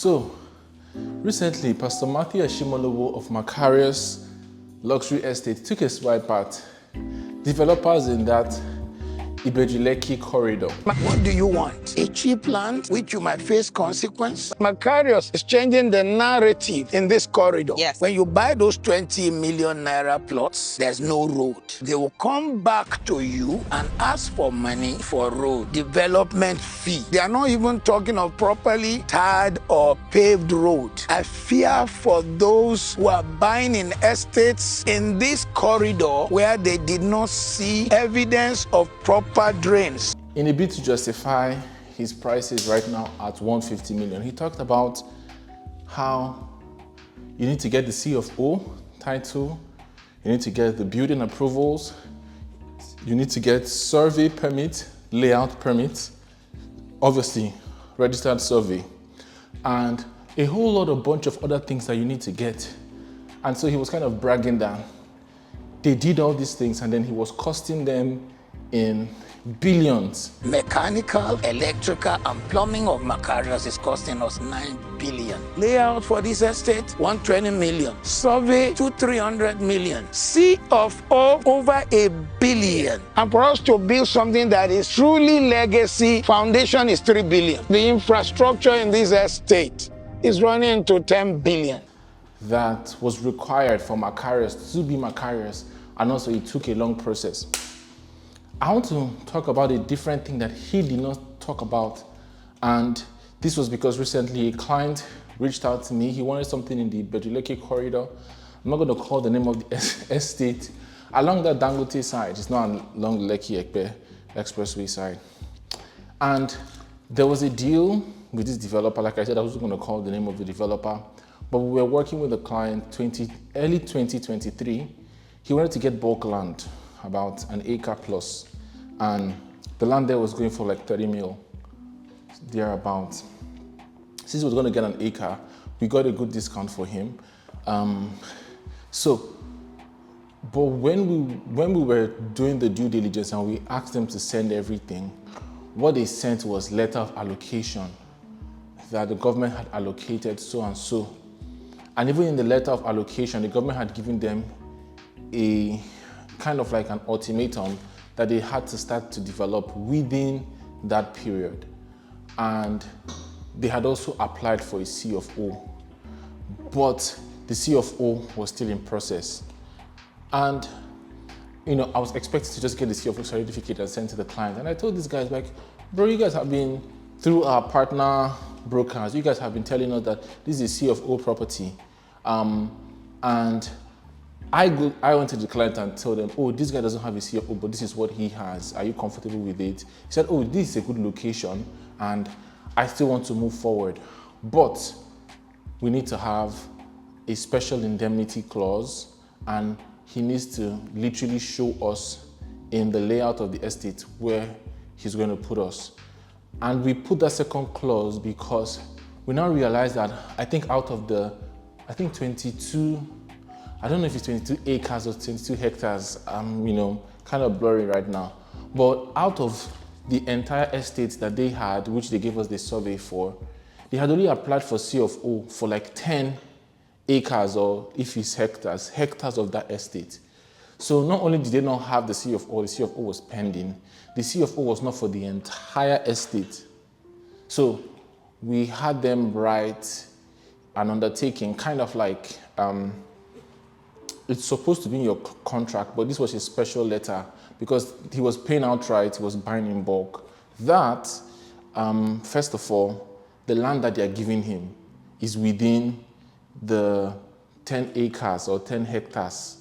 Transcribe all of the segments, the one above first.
So, recently, Pastor Mathew of Macarius Luxury Estate took a swipe at developers in that Ibeju Lekki corridor. What do you want? A cheap land which you might face consequence? Macarius is changing the narrative in this corridor. Yes. When you buy those 20 million naira plots, there's no road. They will come back to you and ask for money for road development fee. They are not even talking of properly tarred or paved road. I fear for those who are buying in estates in this corridor where they did not see evidence of proper drains. In a bid to justify his prices right now at 150 million, he talked about how you need to get the C of O title, you need to get the building approvals, you need to get survey permit, layout permit, obviously registered survey, and a whole lot of bunch of other things that you need to get. And so he was kind of bragging that they did all these things and then he was costing them in billions. Mechanical, electrical, and plumbing of Macarius is costing us 9 billion. Layout for this estate, 120 million. Survey, 200-300 million. C of O, over 1 billion. And for us to build something that is truly legacy, foundation is 3 billion. The infrastructure in this estate is running to 10 billion. That was required for Macarius to be Macarius, and also it took a long process. I want to talk about a different thing that he did not talk about, and this was because recently a client reached out to me. He wanted something in the Ibeju Lekki corridor. I'm not going to call the name of the estate. Along that Dangote side, it's not along the Lekki Ekpe expressway side. And there was a deal with this developer. Like I said, I wasn't going to call the name of the developer, but we were working with the client early 2023. He wanted to get bulk land, about an acre plus, and the land there was going for like 30 mil, thereabouts. Since he was going to get an acre, we got a good discount for him. But when we were doing the due diligence and we asked them to send everything, what they sent was letter of allocation, that the government had allocated so and so. And even in the letter of allocation, the government had given them a kind of like an ultimatum that they had to start to develop within that period. And they had also applied for a C of O, but the C of O was still in process. And I was expected to just get the C of O certificate and send to the client. And I told these guys, like, bro, you guys have been, through our partner brokers, you guys have been telling us that this is C of O property. And I went to the client and told them, oh, this guy doesn't have a C of O, but this is what he has. Are you comfortable with it? He said, oh, this is a good location, and I still want to move forward. But we need to have a special indemnity clause, and he needs to literally show us in the layout of the estate where he's going to put us. And we put that second clause because we now realize that I think out of the, 22, I don't know if it's 22 acres or 22 hectares, kind of blurry right now. But out of the entire estate that they had, which they gave us the survey for, they had only applied for C of O for like 10 acres, or if it's hectares of that estate. So not only did they not have the C of O, the C of O was pending. The C of O was not for the entire estate. So we had them write an undertaking, kind of like, it's supposed to be in your contract, but this was a special letter because he was paying outright, he was buying in bulk. That, first of all, the land that they are giving him is within the 10 acres or 10 hectares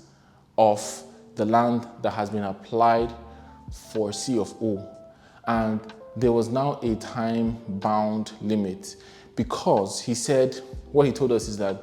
of the land that has been applied for C of O. And there was now a time-bound limit because he said, what he told us is that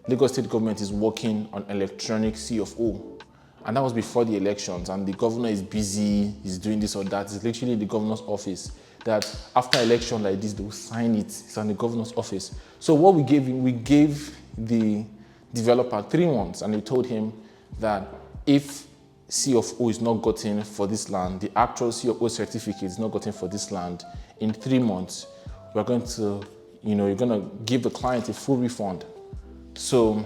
Lagos state government is working on electronic C of O. And that was before the elections, and the governor is busy, he's doing this or that. It's literally in the governor's office that after election like this, they'll sign it. It's in the governor's office. So what we gave him, we gave the developer 3 months, and we told him that if C of O is not gotten for this land, the actual C of O certificate is not gotten for this land, in 3 months, we're going to, you're gonna give the client a full refund. So,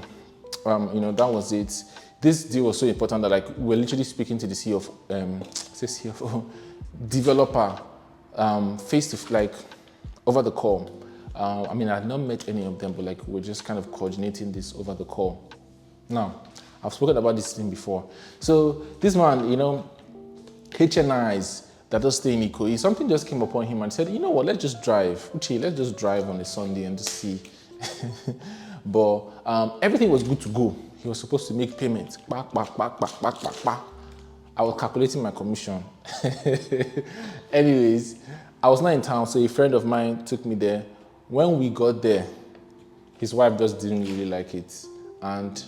that was it. This deal was so important that we're literally speaking to the CFO, developer, face to over the call. I had not met any of them, but we're just kind of coordinating this over the call. Now, I've spoken about this thing before. So this man, HNIs that does stay in Ikoyi, something just came upon him and said, you know what, let's just drive. Uche, let's just drive on a Sunday and just see. But everything was good to go. He was supposed to make payments. I was calculating my commission. Anyways, I was not in town, so a friend of mine took me there. When we got there, his wife just didn't really like it. And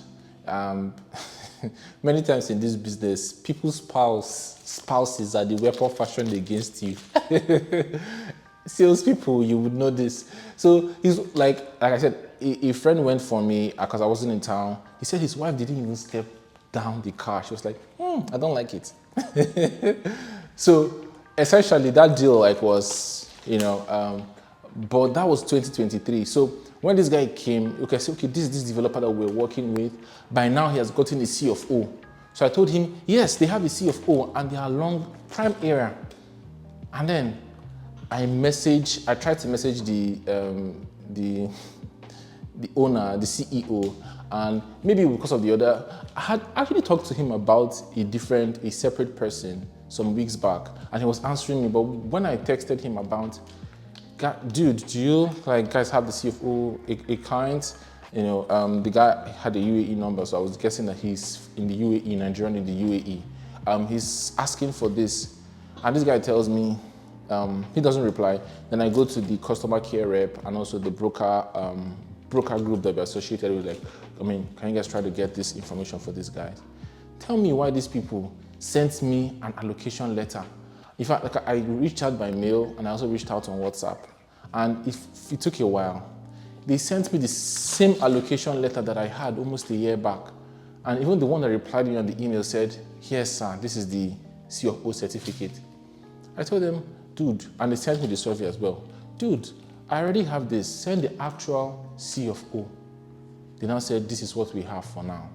many times in this business, people's spouses are the weapon fashioned against you. Salespeople, you would know this. So he's like I said, a friend went for me because I wasn't in town. He said his wife didn't even step down the car. She was like, I don't like it. So essentially that deal was, but that was 2023. So when this guy came, this is this developer that we're working with. By now he has gotten a CFO. So I told him, yes, they have a CFO and they are along prime area. And then I tried to message the owner, the CEO, and maybe because of the other, I had actually talked to him about a separate person some weeks back, and he was answering me. But when I texted him about, dude, do you guys have the CFO a client? The guy had a UAE number, so I was guessing that he's in the UAE, Nigerian in the UAE. He's asking for this, and this guy tells me, he doesn't reply. Then I go to the customer care rep and also the broker group that we're associated with. Can you guys try to get this information for these guys? Tell me why these people sent me an allocation letter. In fact, I reached out by mail and I also reached out on WhatsApp. And it took a while. They sent me the same allocation letter that I had almost a year back. And even the one that replied me on the email said, "Yes, sir, this is the CFO certificate." I told them, dude, and they sent me the survey as well. Dude, I already have this. Send the actual CFO. They now said, this is what we have for now.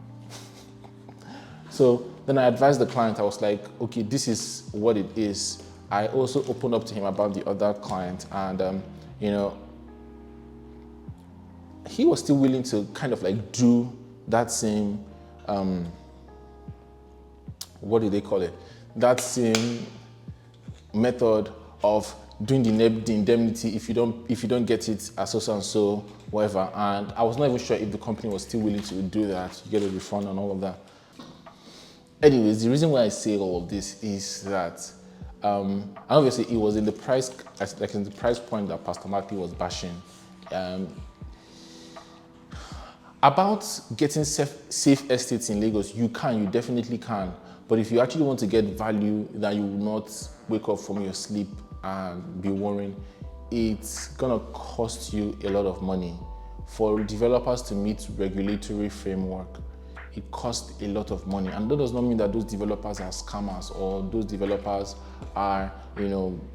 So then I advised the client. I was like, okay, this is what it is. I also opened up to him about the other client, and he was still willing to kind of do that same, what do they call it? That same method of doing the indemnity if you don't get it as so and so, whatever. And I was not even sure if the company was still willing to do that, you get a refund and all of that. Anyways, the reason why I say all of this is that obviously it was in the price, in the price point that Pastor Mathew was bashing. About getting safe estates in Lagos, you definitely can. But if you actually want to get value that you will not wake up from your sleep and be worrying, it's gonna cost you a lot of money. For developers to meet regulatory framework, it costs a lot of money. And that does not mean that those developers are scammers or those developers are,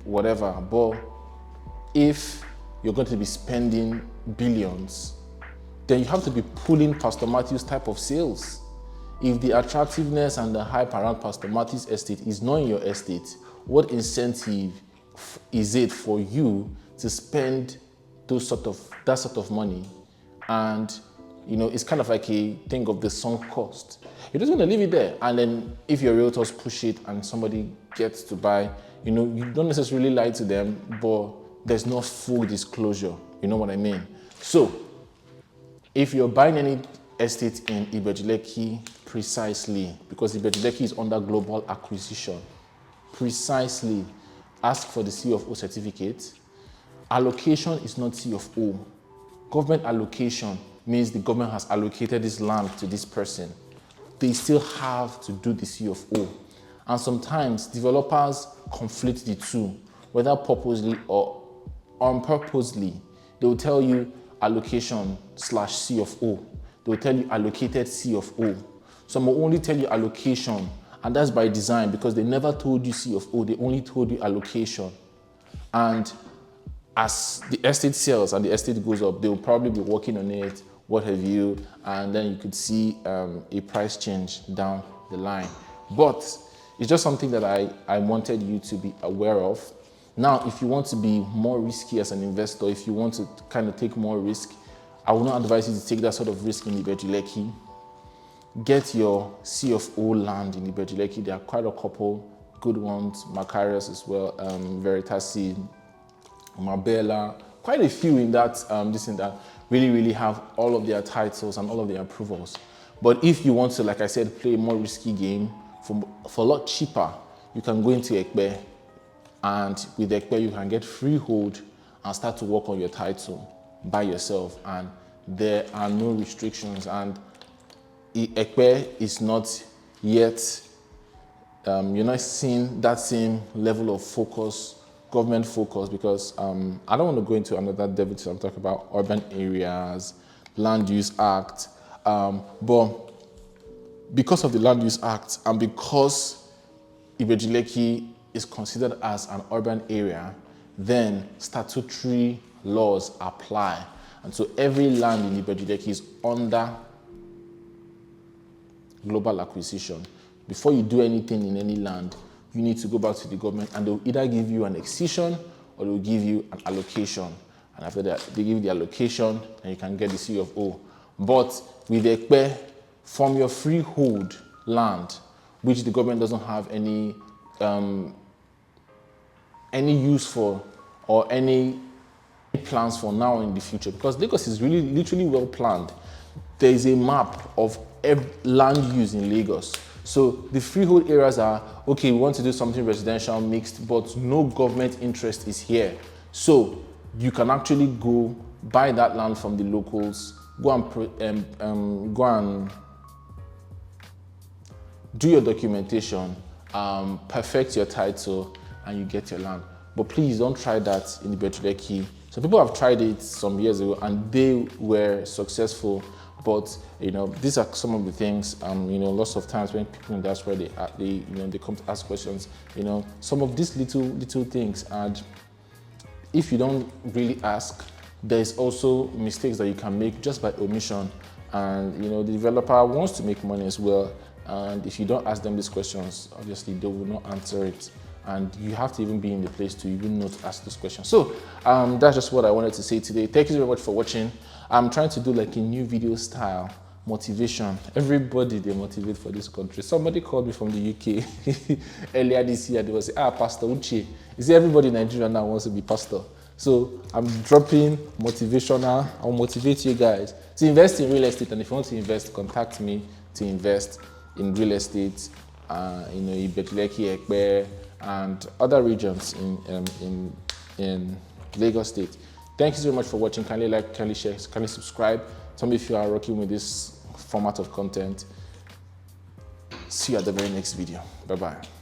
whatever. But if you're going to be spending billions, then you have to be pulling Pastor Mathew's type of sales. If the attractiveness and the hype around Pastor Mathew's estate is not in your estate, what incentive is it for you to spend that sort of money? And it's kind of like a thing of the sunk cost. You're just going to leave it there, and then if your realtors push it and somebody gets to buy, you don't necessarily lie to them, but there's no full disclosure. You know what I mean? So if you're buying any estate in Ibeju, Lekki, precisely, because Ibeju, Lekki is under global acquisition, precisely ask for the CFO certificate. Allocation is not CFO. Government allocation means the government has allocated this land to this person. They still have to do the CFO. And sometimes developers conflict the two, whether purposely or unpurposely. They will tell you allocation/CFO. They will tell you allocated CFO. Some will only tell you allocation, and that's by design because they never told you CFO, they only told you allocation. And as the estate sells and the estate goes up, they will probably be working on it, what have you, and then you could see a price change down the line. But it's just something that I wanted you to be aware of. Now, if you want to be more risky as an investor, if you want to kind of take more risk, I will not advise you to take that sort of risk in Ibeju Lekki. Get your C of O land in Ibeju Lekki. There are quite a couple good ones, Macarius as well, Veritasi, Mabella, quite a few in that that really have all of their titles and all of their approvals. But if you want to, like I said, play a more risky game for a lot cheaper, you can go into Ekpe, and with Ekpe you can get freehold and start to work on your title by yourself, and there are no restrictions. And Ekpe is not yet, you're not seeing that same level of focus, government focus, because I don't want to go into another debate. I'm talking about urban areas, Land Use Act, but because of the Land Use Act and because Ibeju Lekki is considered as an urban area, then statutory laws apply. And so every land in Ibeju Lekki is under global acquisition. Before you do anything in any land, you need to go back to the government, and they'll either give you an excision or they'll give you an allocation. And after that, they give you the allocation and you can get the C of O. But with Ekpe, from your freehold land, which the government doesn't have any use for or any plans for now in the future, because Lagos is really literally well planned. There is a map of land use in Lagos. So the freehold areas are, okay, we want to do something residential mixed, but no government interest is here. So you can actually go buy that land from the locals, go and do your documentation, perfect your title, and you get your land. But please don't try that in Ibeju Lekki. So people have tried it some years ago and they were successful. But these are some of the things. Lots of times when people in diaspora they come to ask questions. Some of these little things, and if you don't really ask, there's also mistakes that you can make just by omission. And the developer wants to make money as well. And if you don't ask them these questions, obviously they will not answer it. And you have to even be in the place to even know to ask those questions. So that's just what I wanted to say today. Thank you very much for watching. I'm trying to do like a new video style motivation. Everybody, they motivate for this country. Somebody called me from the UK earlier this year. They were saying, Pastor Uche. You see, everybody in Nigeria now wants to be pastor. So I'm dropping motivational. I'll motivate you guys to invest in real estate. And if you want to invest, contact me to invest in real estate, Ibeju Lekki, Ekpe, and other regions in Lagos State. Thank you so much for watching. Kindly like, kindly share, kindly subscribe. Tell me if you are rocking with this format of content. See you at the very next video. Bye-bye.